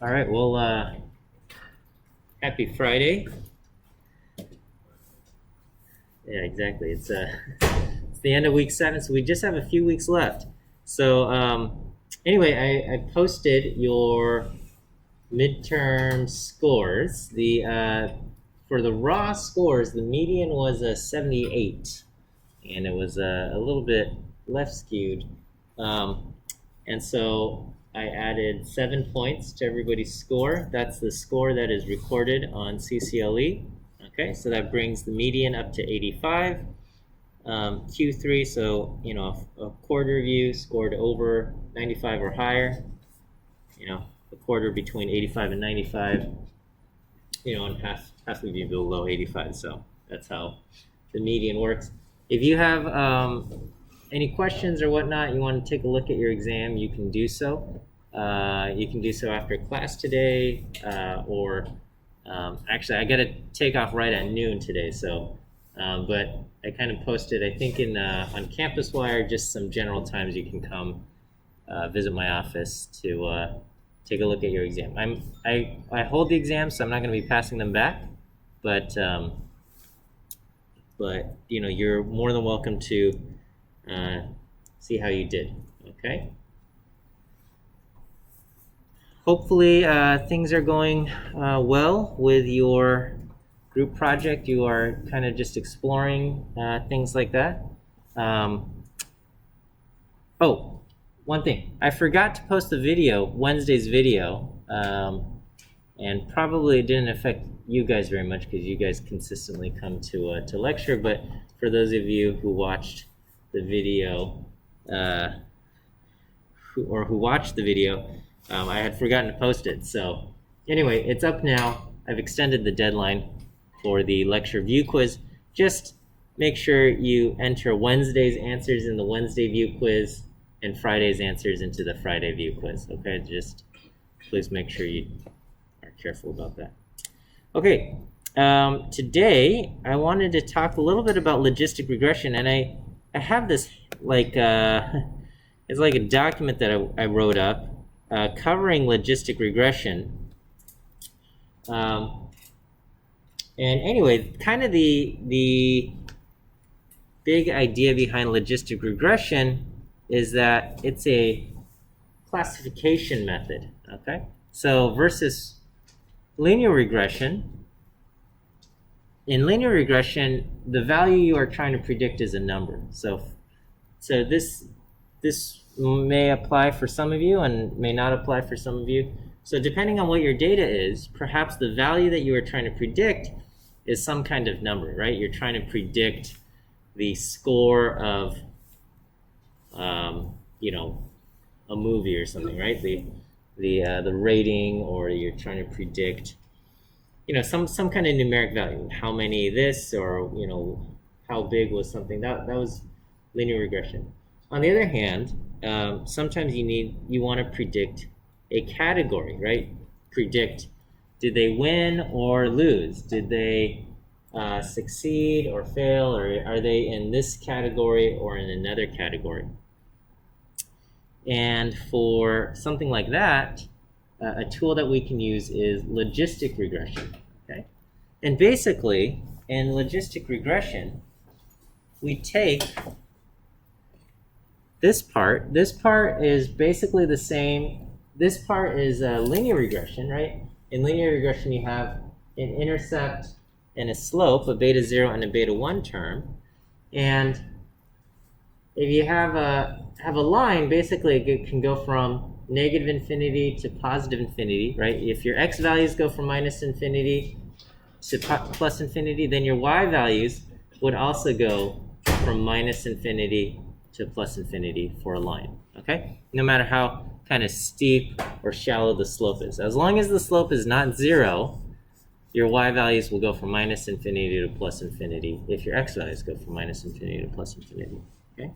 All right, well, happy Friday. Yeah, exactly. It's the end of week 7, so we just have a few weeks left. So anyway, I posted your midterm scores. For the raw scores, the median was a 78, and it was a little bit left skewed. And so I added 7 points to everybody's score. That's the score that is recorded on CCLE. Okay, so that brings the median up to 85. Q3, so a quarter of you scored over 95 or higher. A quarter between 85 and 95. And half of you below 85. So that's how the median works. If you have any questions or whatnot, you want to take a look at your exam, you can do so. You can do so after class today, or actually, I got to take off right at noon today. So, but I kind of posted, I think, on Campus Wire, just some general times you can come visit my office to take a look at your exam. I hold the exams, so I'm not going to be passing them back, but you're more than welcome to see how you did. Okay. Hopefully things are going well with your group project. You are kind of just exploring things like that. Oh, one thing. I forgot to post the video, Wednesday's video, and probably it didn't affect you guys very much because you guys consistently come to lecture. But for those of you who watched the video, who watched the video, I had forgotten to post it. So anyway, it's up now. I've extended the deadline for the lecture view quiz. Just make sure you enter Wednesday's answers in the Wednesday view quiz and Friday's answers into the Friday view quiz. Okay, just please make sure you are careful about that. Okay, today I wanted to talk a little bit about logistic regression, and I have this it's like a document that I wrote up covering logistic regression. And anyway, kind of the big idea behind logistic regression is that it's a classification method, okay? So versus linear regression, in linear regression, the value you are trying to predict is a number. So this may apply for some of you and may not apply for some of you. So depending on what your data is, perhaps the value that you are trying to predict is some kind of number, right? You're trying to predict the score of, a movie or something, right? The rating, or you're trying to predict, some kind of numeric value. How many this, or how big was something. That was linear regression. On the other hand, sometimes you want to predict a category, right? Predict, did they win or lose? Did they succeed or fail, or are they in this category or in another category? And for something like that, a tool that we can use is logistic regression. Okay, and basically in logistic regression, we take this part. This part is basically the same. This part is linear regression, right? In linear regression, you have an intercept and a slope, a beta 0 and a beta 1 term. And if you have a line, basically it can go from negative infinity to positive infinity, right? If your x values go from minus infinity to plus infinity, then your y values would also go from minus infinity to plus infinity for a line, okay? No matter how kind of steep or shallow the slope is. As long as the slope is not 0, your y values will go from minus infinity to plus infinity if your x values go from minus infinity to plus infinity, okay?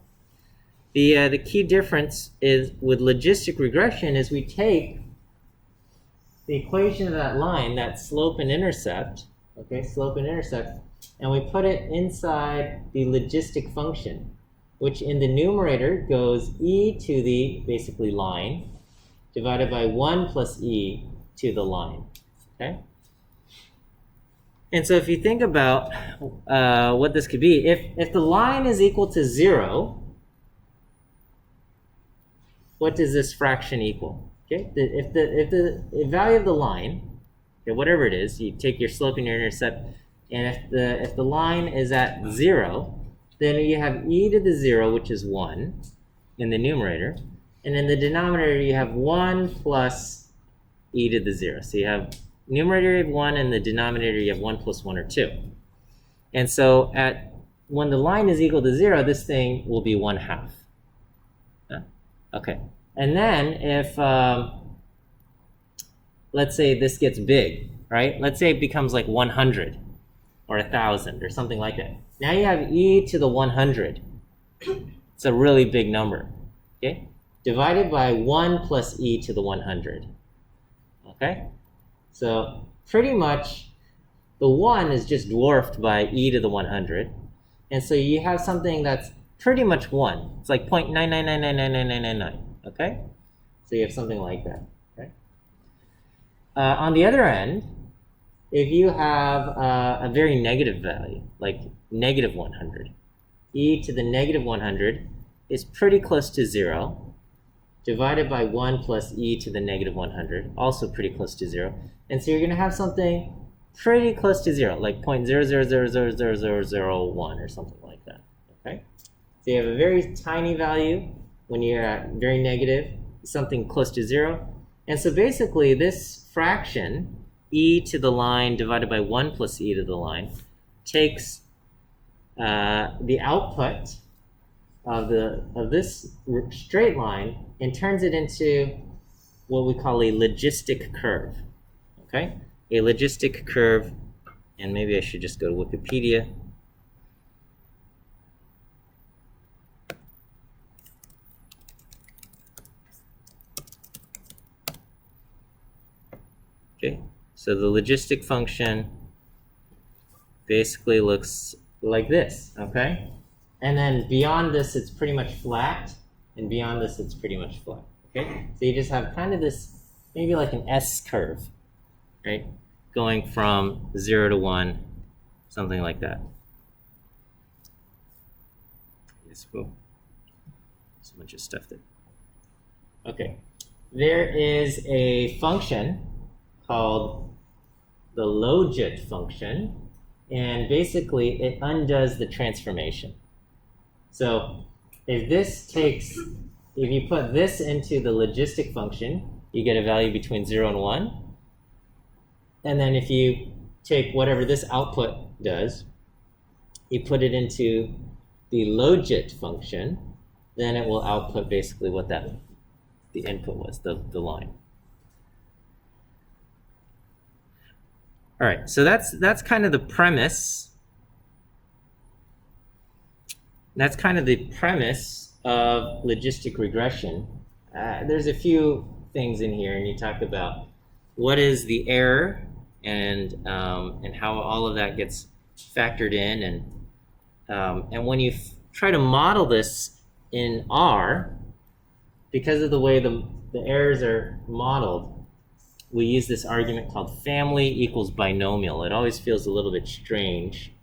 The key difference is with logistic regression is we take the equation of that line, that slope and intercept, okay, slope and intercept, and we put it inside the logistic function, which in the numerator goes e to the basically line divided by 1 plus e to the line, okay? And so if you think about what this could be, if the line is equal to 0, what does this fraction equal? Okay, if the value of the line, okay, whatever it is, you take your slope and your intercept, and if the line is at 0, then you have e to the 0, which is 1 in the numerator, and in the denominator you have 1 plus e to the 0. So you have numerator you have 1, and the denominator you have 1 plus 1 or 2. And so when the line is equal to 0, this thing will be 1/2. Okay, and then if let's say this gets big, right? Let's say it becomes like 100 or 1,000 or something like that. Now you have e to the 100. It's a really big number, okay? Divided by 1 plus e to the 100, okay? So pretty much the 1 is just dwarfed by e to the 100. And so you have something that's pretty much 1. It's like 0.999999999, okay? So you have something like that, okay? On the other end, if you have a very negative value, like negative 100, e to the negative 100 is pretty close to 0, divided by 1 plus e to the negative 100, also pretty close to 0. And so you're going to have something pretty close to 0, like 0.000000001 or something like that, okay? So you have a very tiny value when you're at very negative, something close to 0. And so basically this fraction, e to the line divided by 1 plus e to the line, takes the output of this straight line and turns it into what we call a logistic curve, okay? A logistic curve, and maybe I should just go to Wikipedia. Okay, so the logistic function basically looks like this, okay? And then beyond this, it's pretty much flat, and beyond this, it's pretty much flat, okay? So you just have kind of this, maybe like an S curve, right? Going from 0 to 1, something like that. Yes, whoa. So much of stuff there. Okay, there is a function called the Logit function, and basically it undoes the transformation. So if you put this into the logistic function, you get a value between 0 and 1. And then if you take whatever this output does, you put it into the Logit function, then it will output basically what the input was, the line. All right, so that's kind of the premise. That's kind of the premise of logistic regression. There's a few things in here, and you talk about what is the error and how all of that gets factored in, and when you try to model this in R, because of the way the errors are modeled, we use this argument called family equals binomial. It always feels a little bit strange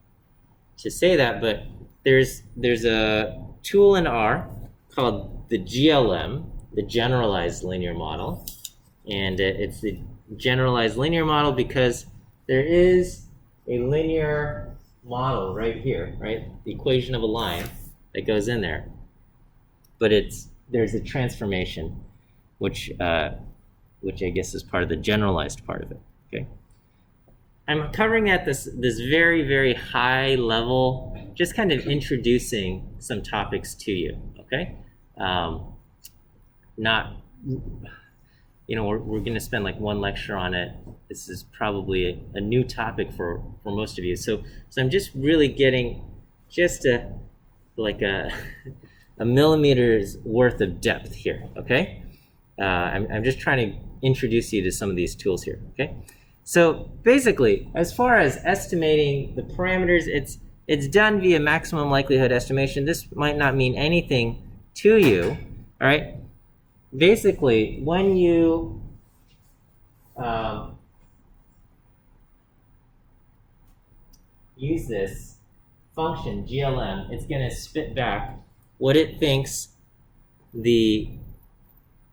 to say that, but there's a tool in R called the GLM, the Generalized Linear Model, and it's the Generalized Linear Model because there is a linear model right here, right? The equation of a line that goes in there, but there's a transformation, which I guess is part of the generalized part of it, okay? I'm covering at this very, very high level, just kind of introducing some topics to you, okay? Not, we're going to spend like one lecture on it. This is probably a new topic for most of you. So I'm just really getting just a millimeter's worth of depth here, okay? I'm just trying to introduce you to some of these tools here, okay? So basically, as far as estimating the parameters, it's done via maximum likelihood estimation. This might not mean anything to you, all right? Basically, when you use this function, GLM, it's going to spit back what it thinks the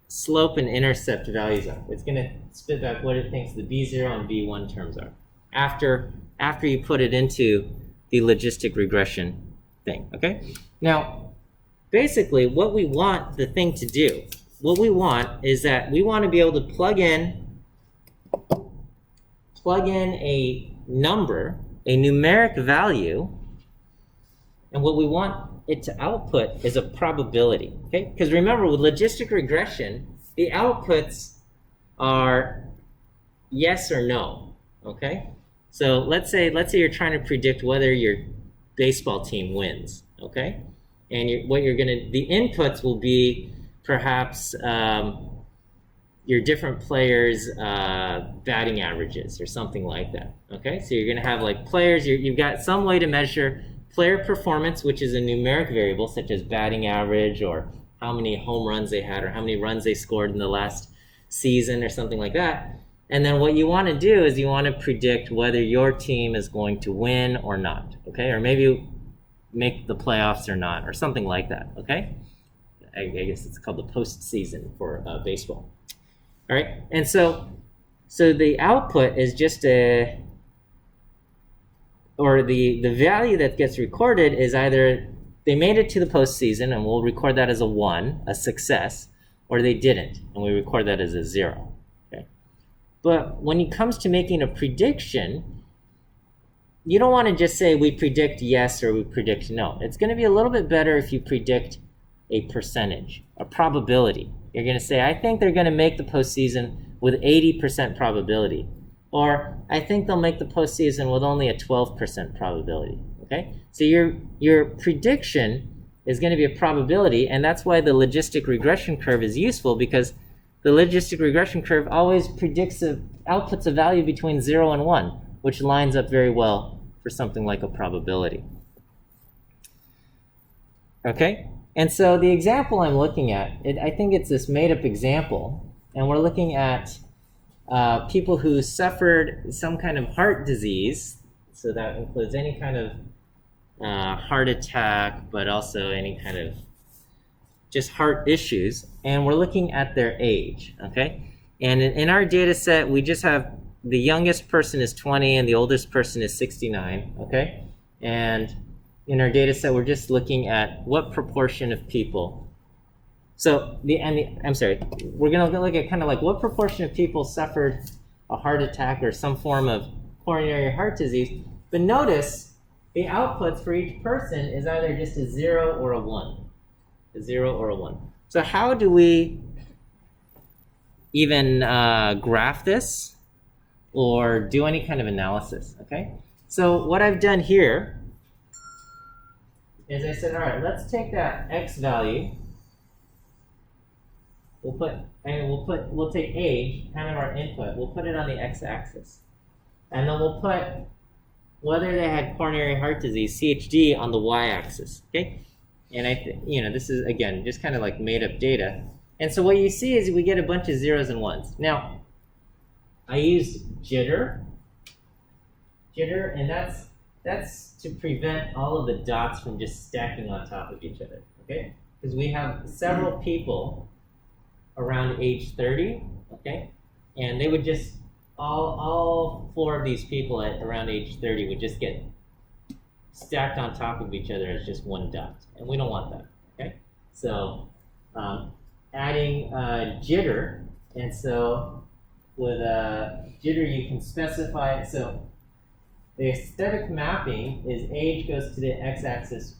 slope and intercept values are. It's going to spit back what it thinks the B0 and B1 terms are after you put it into the logistic regression thing, okay? Now, basically, what we want the thing to do, what we want is that we want to be able to plug in a number, a numeric value, and what we want it to output is a probability, okay? Because remember, with logistic regression, the outputs are yes or no, okay? So let's say you're trying to predict whether your baseball team wins, okay? And the inputs will be perhaps your different players' batting averages or something like that, okay? So you're gonna have like players, you've got some way to measure player performance, which is a numeric variable such as batting average or how many home runs they had or how many runs they scored in the last season or something like that. And then what you want to do is you want to predict whether your team is going to win or not, okay? Or maybe make the playoffs or not, or something like that, okay? I guess it's called the postseason for baseball. All right, and so the output is just the value that gets recorded is either they made it to the postseason and we'll record that as a 1, a success, or they didn't and we record that as a 0. Okay. But when it comes to making a prediction, you don't want to just say we predict yes or we predict no. It's going to be a little bit better if you predict a percentage, a probability. You're going to say, I think they're going to make the postseason with 80% probability. Or I think they'll make the postseason with only a 12% probability, okay? So your prediction is going to be a probability, and that's why the logistic regression curve is useful, because the logistic regression curve always outputs a value between 0 and 1, which lines up very well for something like a probability. Okay? And so the example I'm looking at, I think it's this made-up example, and we're looking at people who suffered some kind of heart disease, so that includes any kind of heart attack, but also any kind of just heart issues, and we're looking at their age, okay? And in our data set, we just have the youngest person is 20 and the oldest person is 69, okay? And in our data set, we're just looking at what proportion of people. So we're going to look at kind of like what proportion of people suffered a heart attack or some form of coronary heart disease. But notice the outputs for each person is either just a 0 or a 1. A 0 or a 1. So how do we even graph this or do any kind of analysis, okay? So what I've done here is I said, all right, let's take that x value. We'll take age, kind of our input. We'll put it on the x-axis, and then we'll put whether they had coronary heart disease, CHD, on the y-axis. Okay, and this is again just kind of like made-up data. And so what you see is we get a bunch of 0s and 1s. Now, I used jitter, and that's to prevent all of the dots from just stacking on top of each other. Okay, because we have several people around age 30, okay? And they would just, all 4 of these people at around age 30 would just get stacked on top of each other as just one dot. And we don't want that, okay? So adding jitter, and so with jitter you can specify, so the aesthetic mapping is age goes to the x-axis,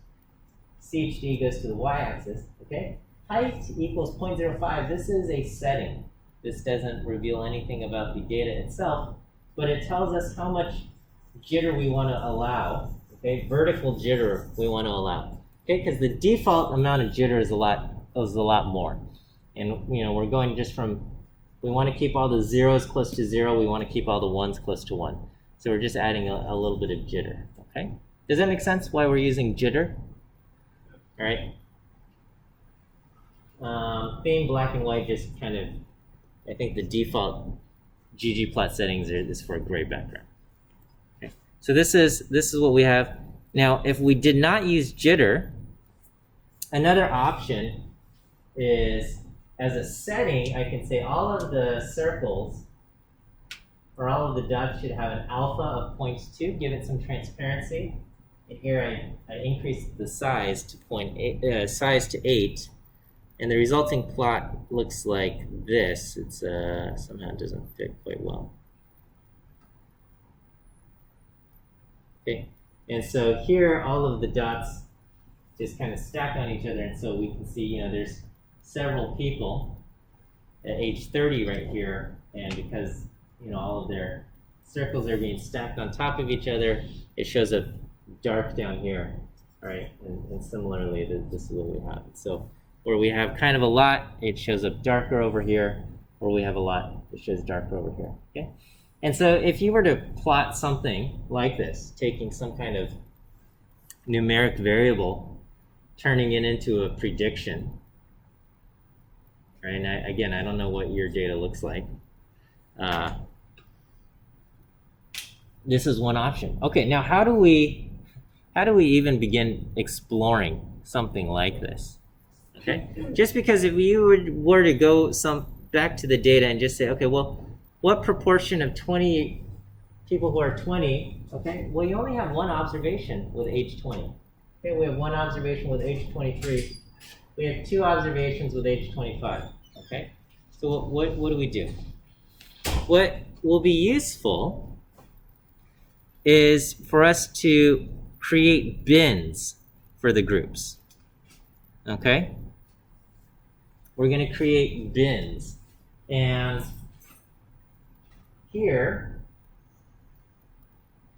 CHD goes to the y-axis, okay? Height equals 0.05. This is a setting. This doesn't reveal anything about the data itself, but it tells us how much jitter we want to allow. Okay, vertical jitter we want to allow. Okay, because the default amount of jitter is a lot more, and we're going just from, we want to keep all the 0s close to 0. We want to keep all the 1s close to 1. So we're just adding a little bit of jitter. Okay, does that make sense? Why we're using jitter? All right. Being black and white just kind of, I think the default ggplot settings is for a gray background. Okay. So this is what we have. Now, if we did not use jitter, another option is, as a setting, I can say all of the circles or all of the dots should have an alpha of 0.2, give it some transparency. And here I increase the size to size to 8, and the resulting plot looks like this. It's somehow it doesn't fit quite well. Okay, and so here all of the dots just kind of stack on each other, and so we can see, there's several people at age 30 right here, and because all of their circles are being stacked on top of each other, it shows up dark down here, right? And similarly, this is what we have. So where we have kind of a lot, it shows up darker over here. Where we have a lot, it shows darker over here. Okay. And so if you were to plot something like this, taking some kind of numeric variable, turning it into a prediction, right? And again, I don't know what your data looks like. This is one option. Okay, now how do we even begin exploring something like this? Okay, just because if you were to go back to the data and just say, okay, well, what proportion of 20 people who are 20? Okay, well, you only have one observation with age 20. Okay, we have one observation with age 23. We have two observations with age 25. Okay, so what do we do? What will be useful is for us to create bins for the groups. Okay? We're going to create bins. And here,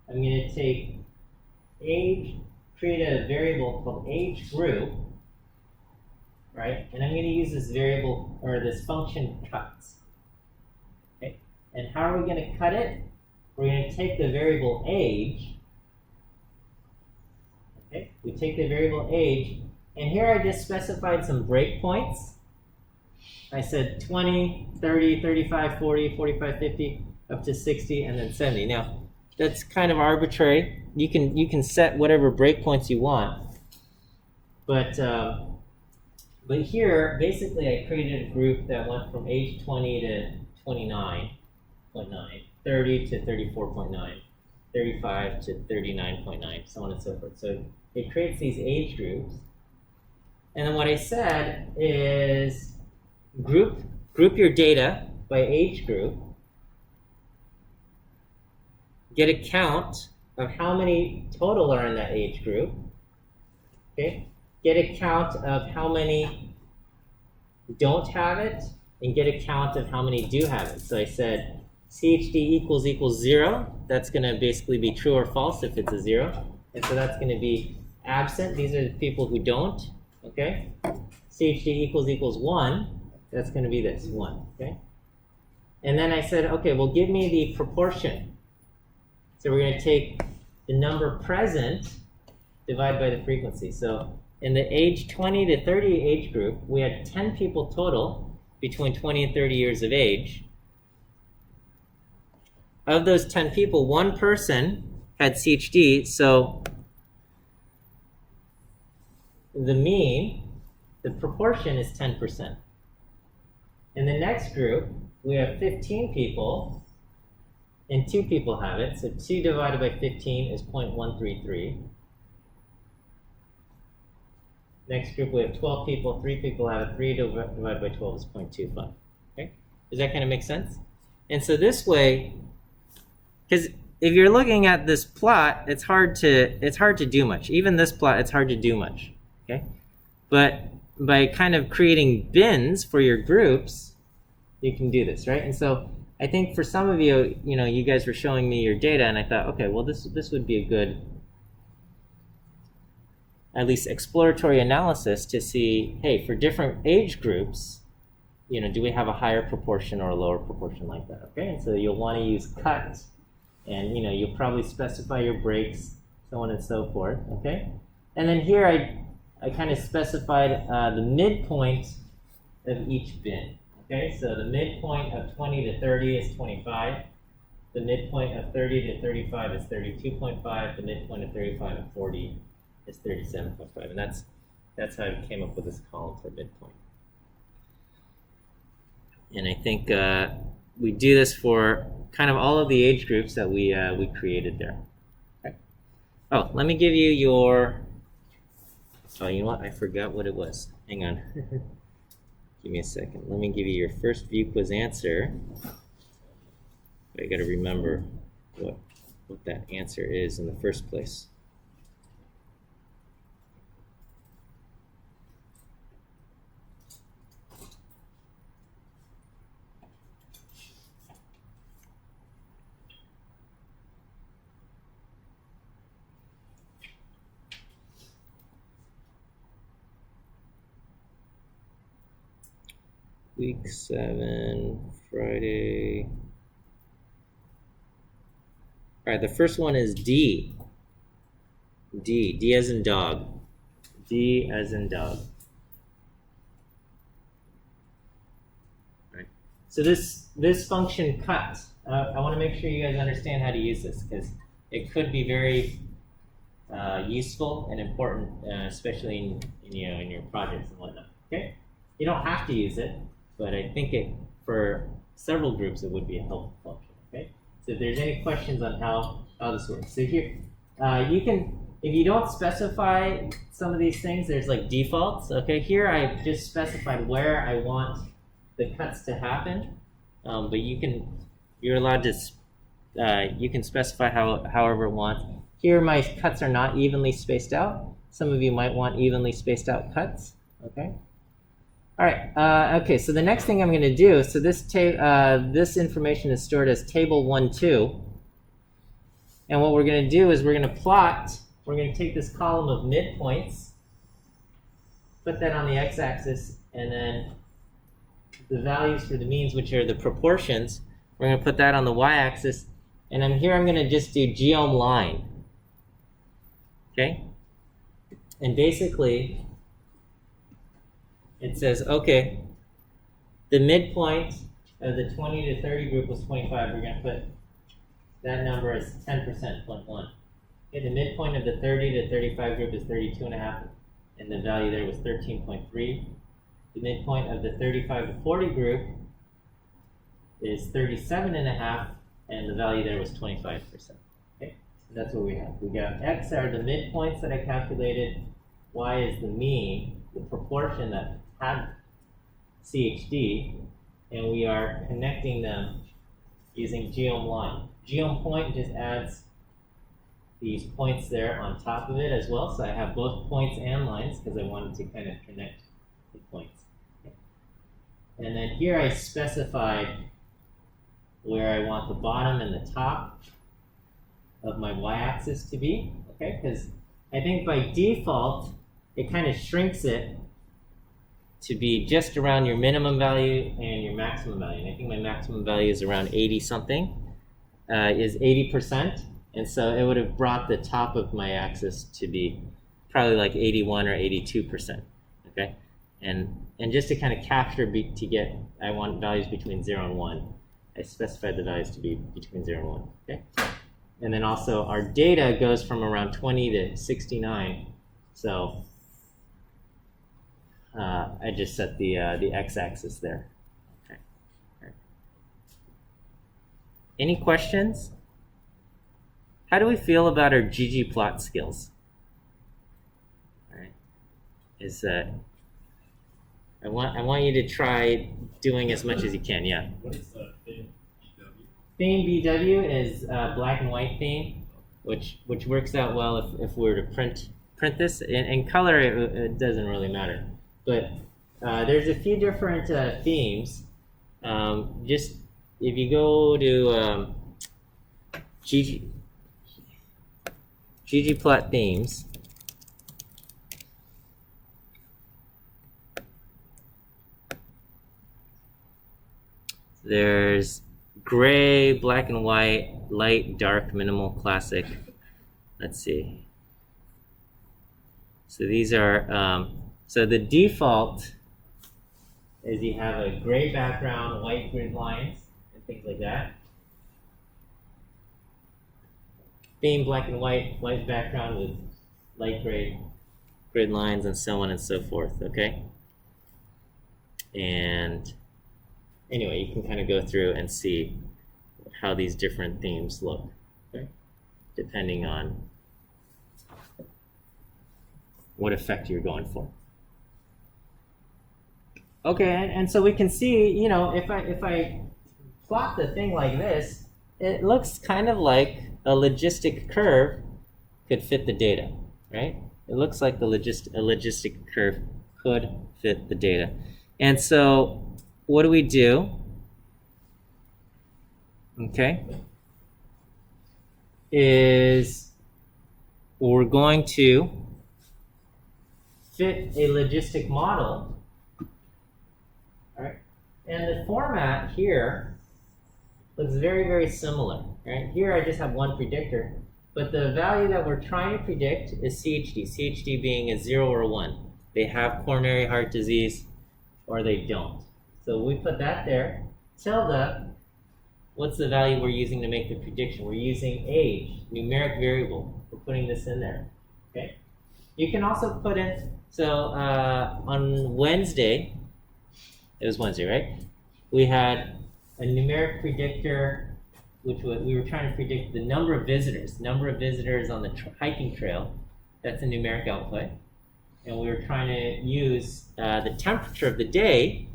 I'm going to take age, create a variable called age group, right? And I'm going to use this variable, or this function cuts. Okay? And how are we going to cut it? We're going to take the variable age. Okay, we take the variable age, and here I just specified some breakpoints. I said 20, 30, 35, 40, 45, 50, up to 60, and then 70. Now, that's kind of arbitrary. You can set whatever breakpoints you want, but here, basically, I created a group that went from age 20 to 29.9. 30 to 34.9, 35 to 39.9, so on and so forth. So it creates these age groups. And then what I said is group your data by age group, get a count of how many total are in that age group, okay? Get a count of how many don't have it, and get a count of how many do have it. So I said CHD equals 0. That's going to basically be true or false if it's a 0. And so that's going to be absent. These are the people who don't. Okay? CHD equals 1. That's going to be this, 1. Okay? And then I said, okay, well, give me the proportion. So we're going to take the number present, divide by the frequency. So in the age 20 to 30 age group, we had 10 people total between 20 and 30 years of age. Of those 10 people, one person had CHD, so the proportion is 10%. In the next group, we have 15 people, and 2 people have it, so 2 divided by 15 is 0.133. Next group, we have 12 people, 3 people have it, 3 divided by 12 is 0.25. Okay? Does that kind of make sense? And so this way, because if you're looking at this plot, it's hard to do much. Even this plot, it's hard to do much. Okay? But by kind of creating bins for your groups, you can do this, right? And so I think for some of you, you guys were showing me your data, and I thought, okay, well, this would be a good, at least exploratory analysis to see, hey, for different age groups, do we have a higher proportion or a lower proportion like that? Okay, and so you'll want to use cut, and you'll probably specify your breaks, so on and so forth. Okay, and then here I kind of specified the midpoint of each bin. Okay, so the midpoint of 20 to 30 is 25. The midpoint of 30 to 35 is 32.5. The midpoint of 35 to 40 is 37.5. And that's how I came up with this column for midpoint. And I think we do this for kind of all of the age groups that we created there. Okay. Oh, let me give you your. Oh, you know what? I forgot what it was. Hang on. Give me a second. Let me give you your first view quiz answer. I got to remember what that answer is in the first place. Week 7, Friday. All right, the first one is D. D as in dog. D as in dog. All right. So this function cut. I want to make sure you guys understand how to use this because it could be very useful and important, especially in your projects and whatnot. Okay, you don't have to use it, but I think for several groups it would be a helpful function. Okay, so if there's any questions on how this works, so here you can, if you don't specify some of these things, there's like defaults. Okay, here I just specified where I want the cuts to happen, but you're allowed to you can specify however you want. Here my cuts are not evenly spaced out. Some of you might want evenly spaced out cuts. Okay. All right. Okay. So the next thing I'm going to do. So this information is stored as table 1, 2. And what we're going to do is we're going to plot. We're going to take this column of midpoints, put that on the x-axis, and then the values for the means, which are the proportions, we're going to put that on the y-axis. And I'm going to just do geom line. Okay? And basically, it says, okay, the midpoint of the 20 to 30 group was 25. We're going to put that number as 10%, 0.1. Okay, the midpoint of the 30 to 35 group is 32.5, and the value there was 13.3. The midpoint of the 35 to 40 group is 37.5, and the value there was 25%. Okay, so that's what we have. We got x are the midpoints that I calculated, y is the mean, the proportion that had CHD, and we are connecting them using geom line. Geom point just adds these points there on top of it as well, so I have both points and lines because I wanted to kind of connect the points. Okay. And then here I specified where I want the bottom and the top of my y-axis to be, okay? Because I think by default, it kind of shrinks it to be just around your minimum value and your maximum value. And I think my maximum value is around 80 something, is 80%. And so it would have brought the top of my axis to be probably like 81 or 82%, okay? And just to kind of capture, I want values between 0 and 1. I specified the values to be between 0 and 1, okay? And then also our data goes from around 20 to 69. So I just set the x-axis there. Okay. Right. Any questions? How do we feel about our ggplot skills? All right. I want you to try doing as much as you can. Yeah. What is the theme BW? Theme BW is black and white theme, which works out well if we were to print this. In color, it doesn't really matter. But there's a few different themes. Just if you go to ggplot themes, there's gray, black and white, light, dark, minimal, classic. Let's see. So these are, so the default is you have a gray background, white grid lines, and things like that. Theme, black and white background with light gray grid lines, and so on and so forth, okay? And anyway, you can kind of go through and see how these different themes look, okay? Depending on what effect you're going for. Okay, and so we can see, you know, if I plot the thing like this, it looks kind of like a logistic curve could fit the data, right? It looks like a logistic curve could fit the data. And so what do? Okay, is we're going to fit a logistic model. All right, and the format here looks very, very similar. Right? Here I just have one predictor, but the value that we're trying to predict is CHD. CHD being a 0 or 1. They have coronary heart disease or they don't. So we put that there. Tilde, what's the value we're using to make the prediction? We're using age, numeric variable. We're putting this in there. Okay. You can also put in, so on Wednesday, it was Wednesday, right? We had a numeric predictor, which we were trying to predict the number of visitors on the hiking trail. That's a numeric output. And we were trying to use the temperature of the day.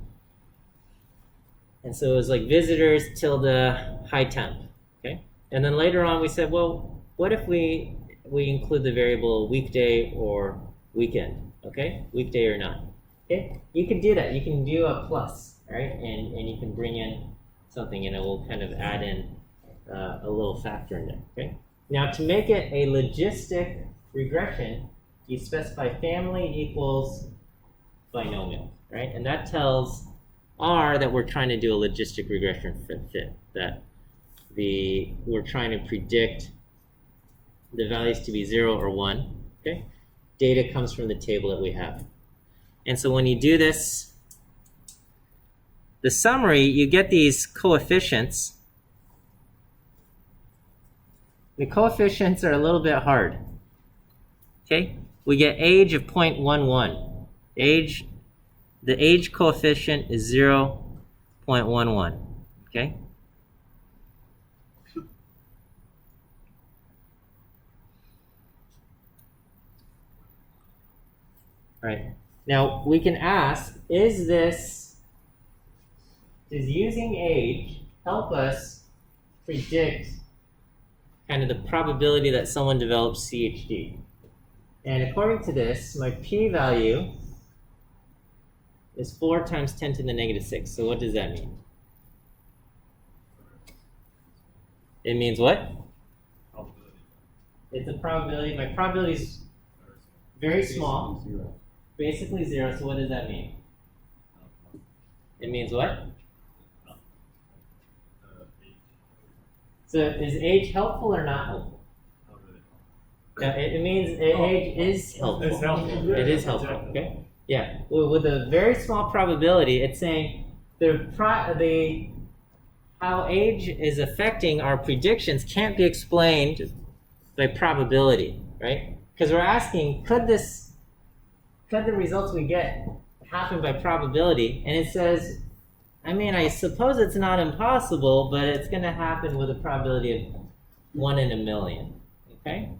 And so it was like visitors tilde high temp. Okay. And then later on we said, well, what if we include the variable weekday or weekend? Okay, weekday or not. Okay, you can do that. You can do a plus, right? And you can bring in something, and it will kind of add in a little factor in there. Okay. Now to make it a logistic regression, you specify family equals binomial, right? And that tells R that we're trying to do a logistic regression fit. That we're trying to predict the values to be 0 or 1. Okay. Data comes from the table that we have. And so when you do this, the summary, you get these coefficients. The coefficients are a little bit hard. Okay? We get age of 0.11. The age coefficient is 0.11. Okay? All right. Now we can ask, does using age help us predict kind of the probability that someone develops CHD? And according to this, my p-value is 4 times 10 to the negative 6. So what does that mean? It means what? Probability. It's a probability. My probability is very small. Basically 0. So what does that mean? It means what? So is age helpful or not helpful? No, it means age is helpful. It's helpful. It is helpful. Okay. Yeah. Well, with a very small probability, it's saying how age is affecting our predictions can't be explained by probability, right? Because we're asking, could the results we get happen by probability? And it says, I mean, I suppose it's not impossible, but it's going to happen with a probability of 1 in a million. Okay.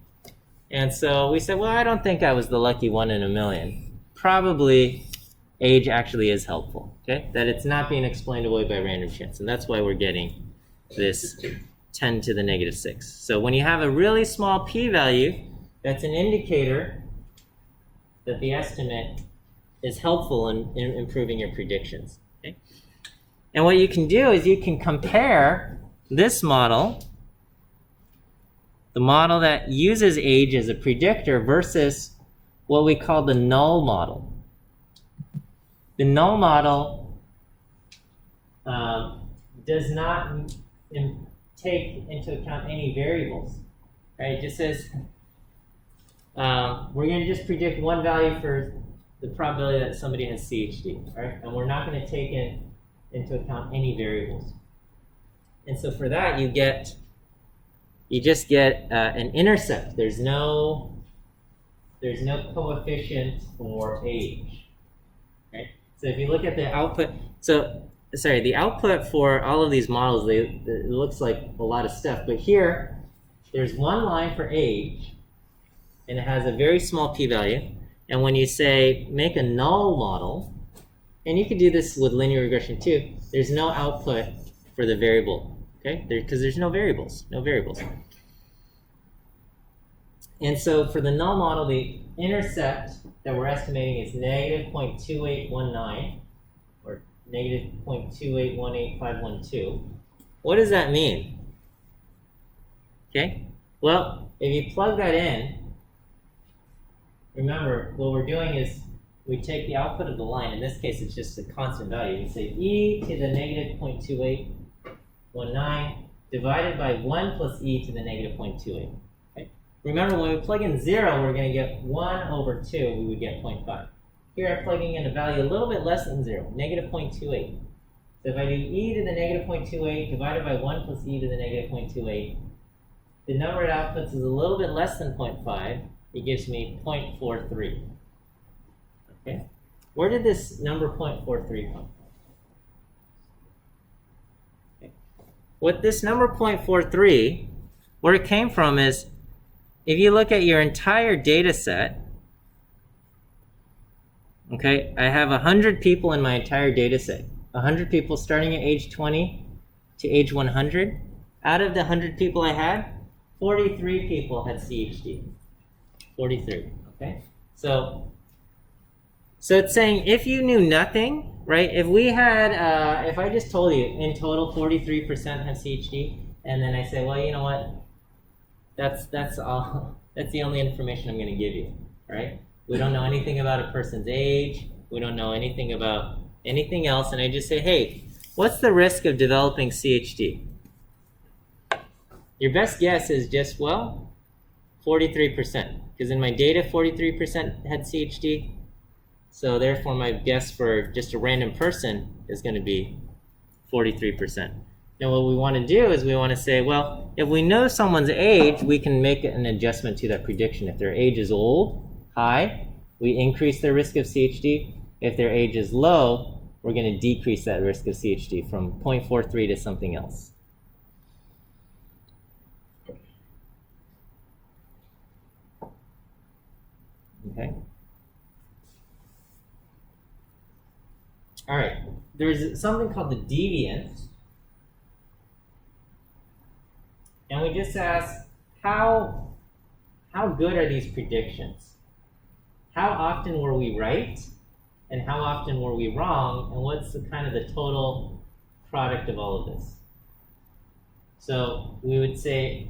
And so we said, well, I don't think I was the lucky 1 in a million. Probably age actually is helpful, okay? That it's not being explained away by random chance. And that's why we're getting this 10 to the negative 6. So when you have a really small p-value, that's an indicator that the estimate is helpful in improving your predictions, okay? And what you can do is you can compare this model, the model that uses age as a predictor, versus what we call the Null Model. The Null Model does not take into account any variables, right? It just says we're going to just predict one value for the probability that somebody has CHD, right? And we're not going to take into account any variables. And so for that, you just get an intercept. There's no coefficient for age, right? So if you look at the output, the output for all of these models, it looks like a lot of stuff, but here, there's one line for age, and it has a very small p-value. And when you say make a null model, and you could do this with linear regression too, there's no output for the variable, okay? Because there's no variables. And so for the null model, the intercept that we're estimating is negative 0.2819, or negative 0.2818512. What does that mean? Okay, well, if you plug that in, remember, what we're doing is we take the output of the line. In this case, it's just a constant value. We say e to the negative 0.2819 divided by 1 plus e to the negative 0.28. Okay? Remember, when we plug in 0, we're going to get 1 over 2. We would get 0.5. Here, I'm plugging in a value a little bit less than 0, negative 0.28. So if I do e to the negative 0.28 divided by 1 plus e to the negative 0.28, the number it outputs is a little bit less than 0.5. It gives me 0.43. Okay? Where did this number 0.43 come from? Okay. What this number 0.43, where it came from is, if you look at your entire data set, okay, I have 100 people in my entire data set. 100 people starting at age 20 to age 100. Out of the 100 people I had, 43 people had CHD. 43, okay? So it's saying if you knew nothing, right? If we had, if I just told you in total 43% have CHD, and then I say, well, you know what? That's all. That's the only information I'm going to give you, right? We don't know anything about a person's age. We don't know anything about anything else, and I just say, hey, what's the risk of developing CHD? Your best guess is just, well, 43%, because in my data, 43% had CHD. So therefore, my guess for just a random person is going to be 43%. Now, what we want to do is we want to say, well, if we know someone's age, we can make an adjustment to that prediction. If their age is old, high, we increase their risk of CHD. If their age is low, we're going to decrease that risk of CHD from 0.43 to something else. Okay. All right. There's something called the deviance. And we just ask, how good are these predictions? How often were we right? And how often were we wrong? And what's the kind of the total product of all of this? So we would say,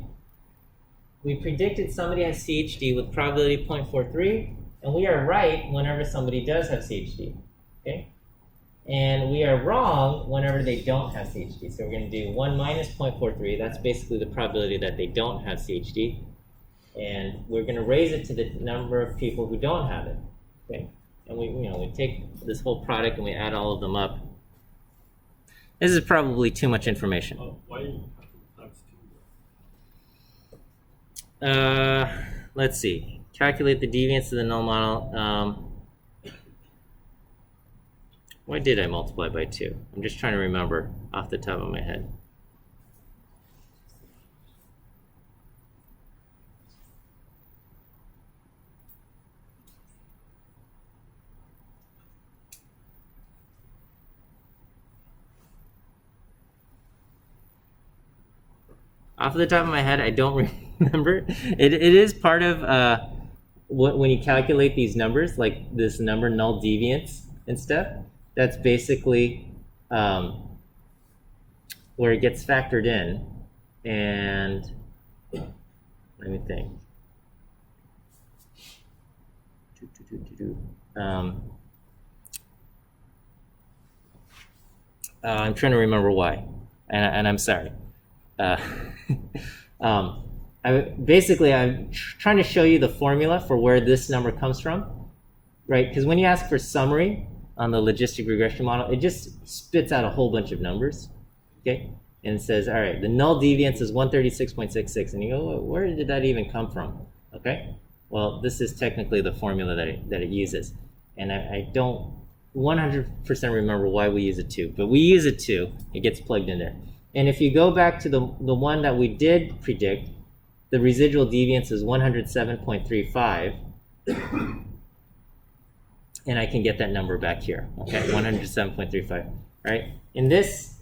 we predicted somebody has CHD with probability 0.43, and we are right whenever somebody does have CHD, okay? And we are wrong whenever they don't have CHD. So we're going to do 1 minus 0.43. That's basically the probability that they don't have CHD. And we're going to raise it to the number of people who don't have it, okay? And we take this whole product and we add all of them up. This is probably too much information. Why do you have times 2? Let's see. Calculate the deviance of the null model. Why did I multiply by 2? I'm just trying to remember off the top of my head. Off the top of my head, I don't remember. It is part of when you calculate these numbers, like this number null deviance and stuff. That's basically where it gets factored in. And let me think. I'm trying to remember why, and I'm sorry. I'm trying to show you the formula for where this number comes from. right? Because when you ask for summary on the logistic regression model, it just spits out a whole bunch of numbers, okay? And it says, all right, the null deviance is 136.66, and you go, well, where did that even come from? Okay, well, this is technically the formula that it uses, and I don't 100% remember why we use a 2, but we use a 2. It gets plugged in there. And if you go back to the one that we did predict, the residual deviance is 107.35, and I can get that number back here. Okay, 107.35. Right? In this,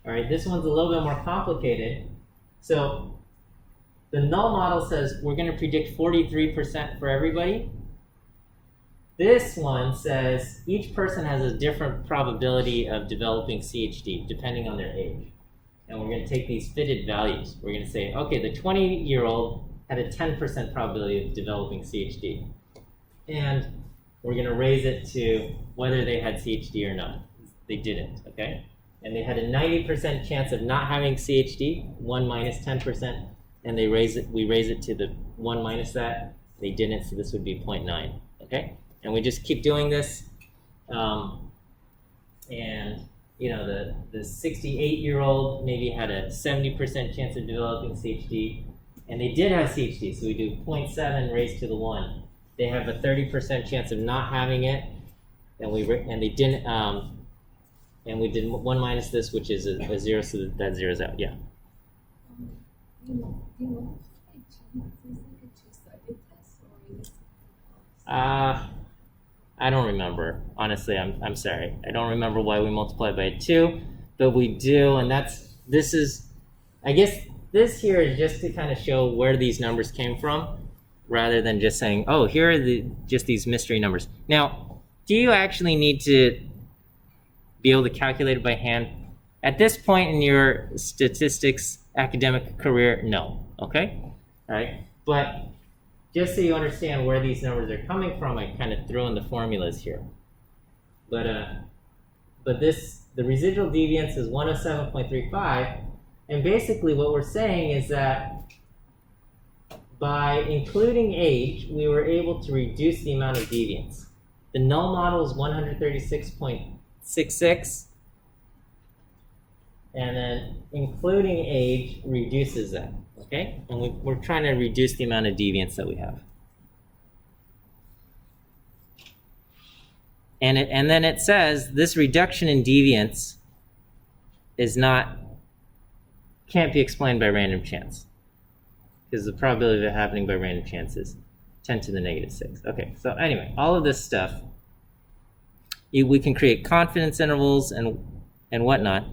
all right, this one's a little bit more complicated. So the null model says we're going to predict 43% for everybody. This one says each person has a different probability of developing CHD depending on their age. And we're going to take these fitted values. We're going to say, okay, the 20-year-old had a 10% probability of developing CHD. And we're going to raise it to whether they had CHD or not. They didn't, okay? And they had a 90% chance of not having CHD, 1 minus 10%, and we raise it to the 1 minus that. They didn't, so this would be 0.9, okay? And we just keep doing this. And you know, the 68-year-old maybe had a 70% chance of developing CHD, and they did have CHD, so we do 0.7 raised to the 1. They have a 30% chance of not having it, and they didn't, and we did 1 minus this, which is a 0, so that zeroes out. Yeah. I don't remember. Honestly, I'm sorry. I don't remember why we multiply by 2, but we do, and this is, I guess this here is just to kind of show where these numbers came from, rather than just saying, oh, here are just these mystery numbers. Now, do you actually need to be able to calculate it by hand? At this point in your statistics academic career, no. Okay? All right? But just so you understand where these numbers are coming from, I kind of throw in the formulas here. But the residual deviance is 107.35, and basically what we're saying is that by including age, we were able to reduce the amount of deviance. The null model is 136.66, and then including age reduces that. Okay, and we're trying to reduce the amount of deviance that we have. And then it says this reduction in deviance can't be explained by random chance, because the probability of it happening by random chance is 10 to the negative 6. Okay, so anyway, all of this stuff, we can create confidence intervals and whatnot.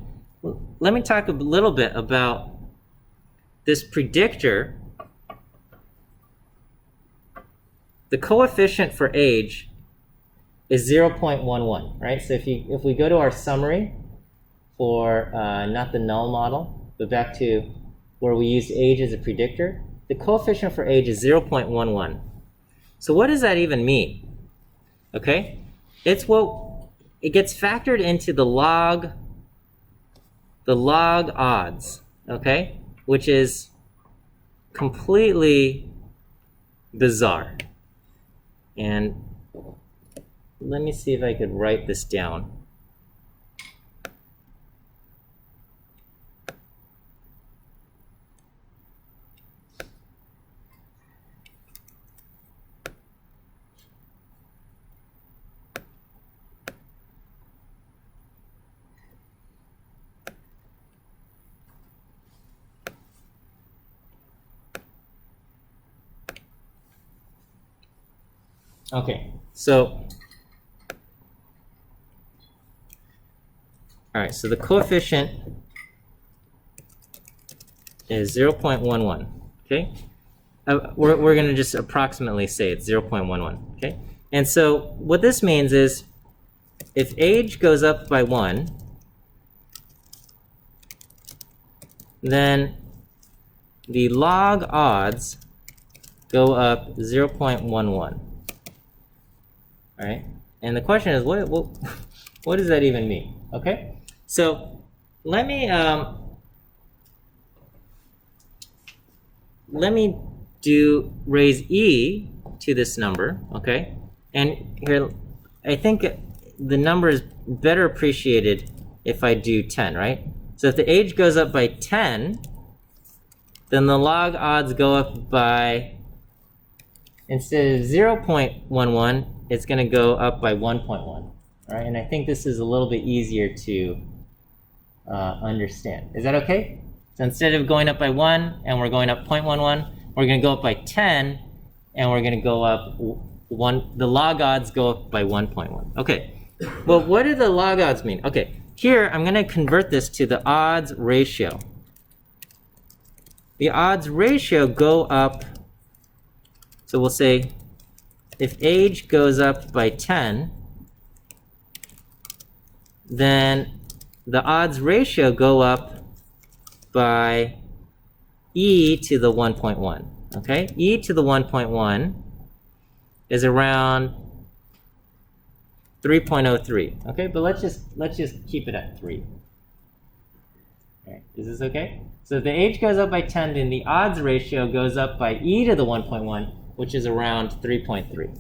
Let me talk a little bit about this predictor. The coefficient for age is 0.11, right? So if we go to our summary for not the null model, but back to where we used age as a predictor, the coefficient for age is 0.11. So what does that even mean? Okay, it gets factored into the log odds, okay, which is completely bizarre. And let me see if I could write this down. Okay, so all right, so the coefficient is 0.11, okay? We're going to just approximately say it's 0.11, okay? And so what this means is if age goes up by 1, then the log odds go up 0.11. All right, and the question is, what does that even mean? Okay, so let me raise e to this number. Okay, and here I think the number is better appreciated if I do 10, right? So if the age goes up by 10, then the log odds go up by, instead of 0.11, it's going to go up by 1.1. All right, and I think this is a little bit easier to understand. Is that okay? So instead of going up by 1 and we're going up 0.11, we're going to go up by 10 and we're going to go up 1. The log odds go up by 1.1. Okay. Well, what do the log odds mean? Okay. Here, I'm going to convert this to the odds ratio. The odds ratio go up, so we'll say if age goes up by 10, then the odds ratio go up by e to the 1.1. Okay? E to the 1.1 is around 3.03. Okay, but let's just keep it at 3. All right, is this okay? So if the age goes up by 10, then the odds ratio goes up by e to the 1.1, which is around 3.3.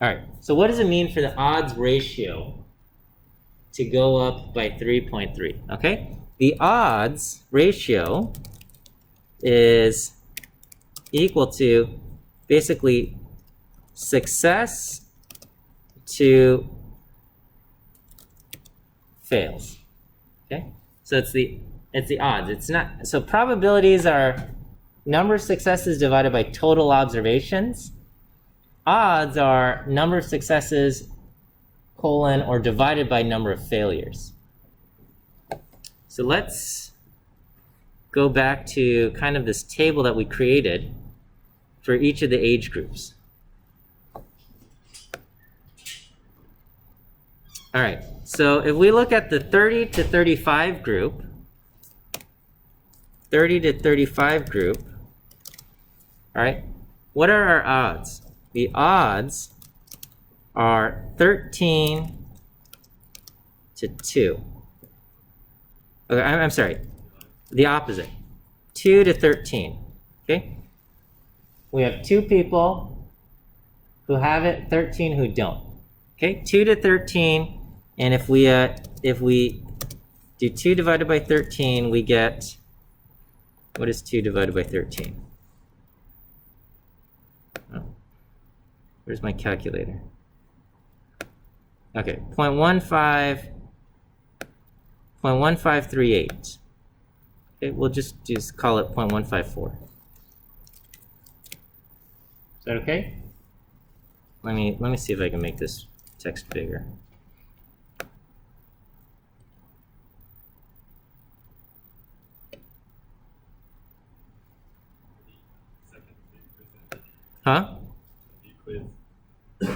All right, so what does it mean for the odds ratio to go up by 3.3? Okay, the odds ratio is equal to basically success to fails. Okay, so it's the odds. It's not, so probabilities are number of successes divided by total observations. Odds are number of successes colon or divided by number of failures. So let's go back to kind of this table that we created for each of the age groups. All right, so if we look at the 30 to 35 group, 30 to 35 group, all right, what are our odds? The odds are 13 to 2. Okay, I'm sorry, the opposite, 2 to 13, okay? We have 2 people who have it, 13 who don't, okay? 2 to 13, and if we do 2 divided by 13, we get, what is 2 divided by 13? Oh, where's my calculator? Okay, 0.1538. Okay, we'll just call it 0.154. Is that okay? Let me see if I can make this text bigger. Huh?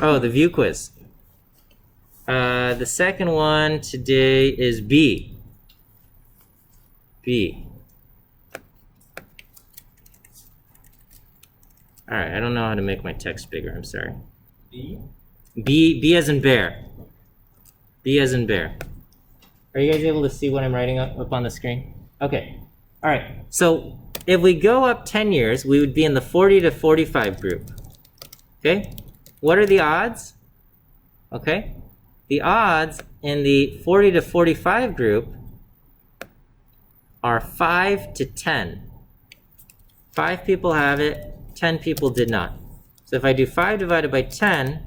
Oh, the view quiz. The second one today is B. B. All right, I don't know how to make my text bigger. I'm sorry. B? B as in bear. B as in bear. Are you guys able to see what I'm writing up on the screen? Okay. All right. So if we go up 10 years, we would be in the 40 to 45 group. Okay? What are the odds? Okay? The odds in the 40 to 45 group are 5 to 10. 5 people have it, 10 people did not. So if I do 5 divided by 10,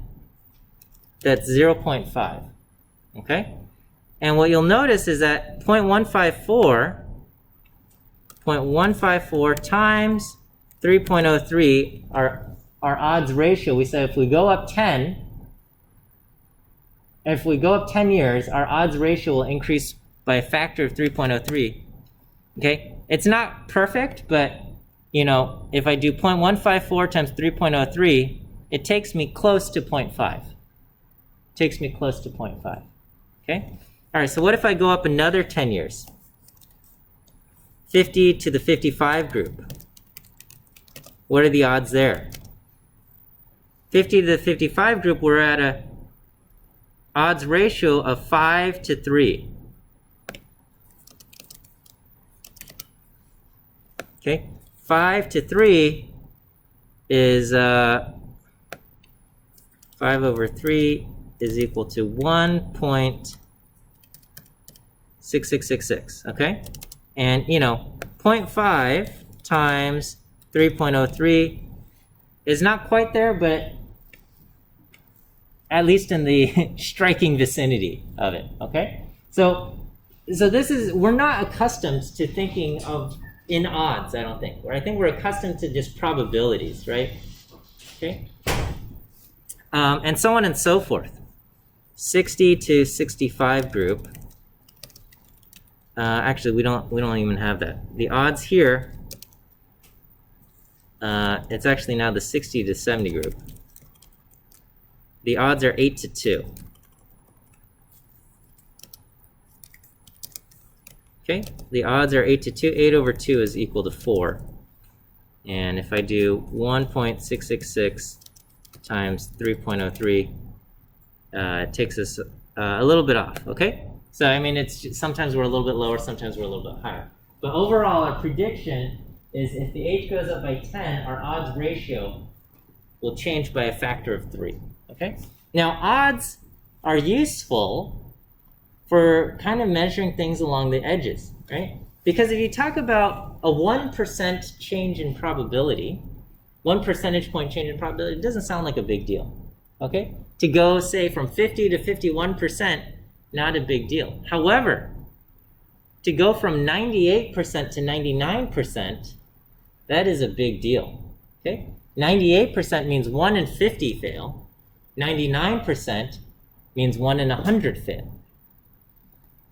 that's 0.5. Okay? And what you'll notice is that 0.154 times 3.03, our odds ratio, we said if we go up 10 years, our odds ratio will increase by a factor of 3.03. Okay? It's not perfect, but you know, if I do 0.154 times 3.03, it takes me close to 0.5. Takes me close to 0.5. Okay? All right, so what if I go up another 10 years? 50 to the 55 group. What are the odds there? 50 to the 55 group, we're at a odds ratio of 5 to 3. Okay? 5 to 3 is 5 over 3 is equal to 1.6666, okay? And, 0.5 times 3.03 is not quite there, but at least in the striking vicinity of it, okay? So this is, we're not accustomed to thinking of in odds, I don't think. I think we're accustomed to just probabilities, right? Okay? And so on and so forth. 60 to 65 group. Actually, we don't even have that. The odds here, it's actually now the 60 to 70 group. The odds are 8 to 2. Okay, the odds are 8 to 2. 8 over 2 is equal to 4. And if I do 1.666 times 3.03, it takes us a little bit off, okay? So, I mean, it's just, sometimes we're a little bit lower, sometimes we're a little bit higher. But overall, our prediction is if the age goes up by 10, our odds ratio will change by a factor of 3, okay? Now, odds are useful for kind of measuring things along the edges, right? Because if you talk about a 1% change in probability, 1 percentage point change in probability, it doesn't sound like a big deal, okay? To go, say, from 50 to 51%, not a big deal. However, to go from 98% to 99%, that is a big deal, okay? 98% means 1 in 50 fail. 99% means 1 in 100 fail.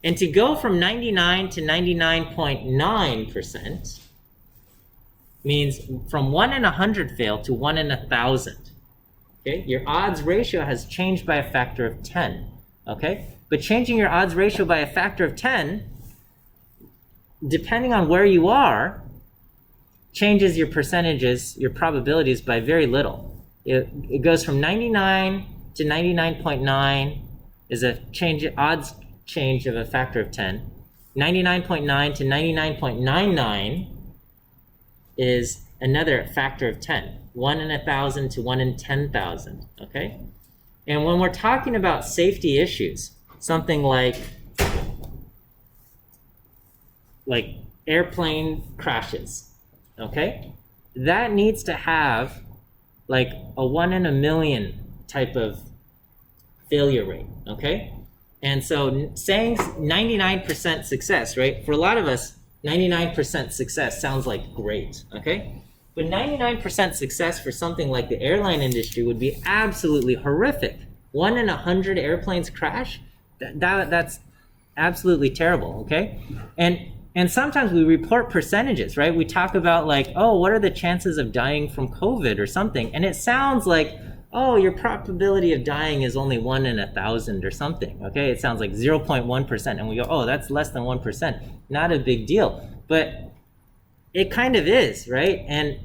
And to go from 99 to 99.9% means from 1 in 100 fail to 1 in 1,000. Okay, your odds ratio has changed by a factor of 10. Okay, but changing your odds ratio by a factor of 10, depending on where you are, changes your percentages, your probabilities by very little. It goes from 99 to 99.9 is a odds change of a factor of 10. 99.9 to 99.99 is another factor of 10. 1 in 1,000 to 1 in 10,000, okay? And when we're talking about safety issues, something like airplane crashes, okay? That needs to have like a 1 in a million type of failure rate, okay? And so saying 99% success, right? For a lot of us, 99% success sounds like great, okay? But 99% success for something like the airline industry would be absolutely horrific. 1 in 100 airplanes crash? That's absolutely terrible, okay? And sometimes we report percentages, right? We talk about like, oh, what are the chances of dying from COVID or something? And it sounds like, oh, your probability of dying is only 1 in 1,000 or something, okay? It sounds like 0.1%. And we go, oh, that's less than 1%. Not a big deal. But it kind of is, right? And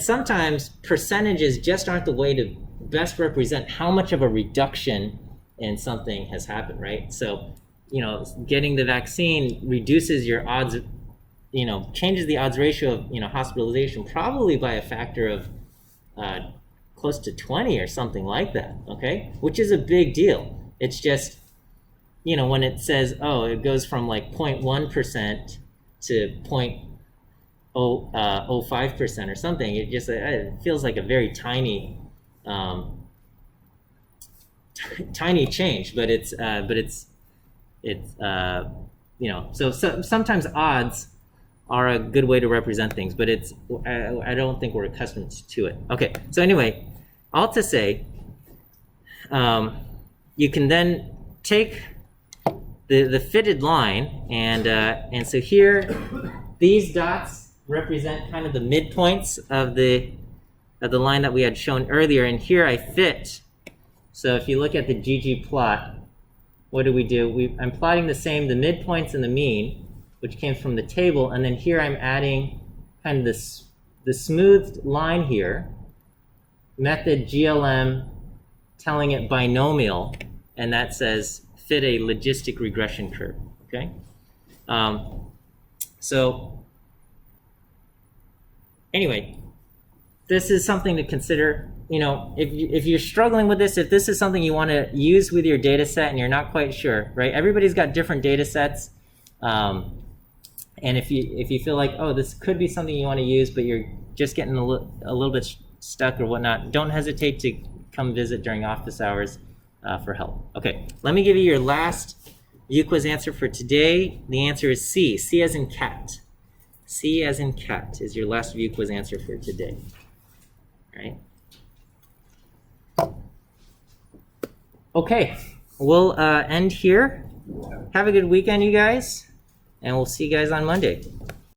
sometimes percentages just aren't the way to best represent how much of a reduction in something has happened, right? So, getting the vaccine reduces your odds, changes the odds ratio of, hospitalization probably by a factor of close to 20 or something like that, okay? Which is a big deal. It's just, when it says, oh, it goes from like 0.1% to 0.05% or something, it feels like a very tiny tiny change, but so sometimes odds are a good way to represent things, but I don't think we're accustomed to it. Okay, so anyway, all to say, you can then take the fitted line, and so here, these dots represent kind of the midpoints of the line that we had shown earlier, and here I fit. So if you look at the GG plot, what do? I'm plotting the midpoints and the mean, which came from the table, and then here I'm adding kind of the smoothed line here, method GLM telling it binomial, and that says fit a logistic regression curve, okay? So anyway, this is something to consider. if you're struggling with this, if this is something you want to use with your data set and you're not quite sure, right? Everybody's got different data sets. And if you feel like, oh, this could be something you want to use, but you're just getting a little bit stuck or whatnot, don't hesitate to come visit during office hours for help. Okay, let me give you your last view quiz answer for today. The answer is C. C as in cat. C as in cat is your last view quiz answer for today. All right. Okay, we'll end here. Have a good weekend, you guys, and we'll see you guys on Monday.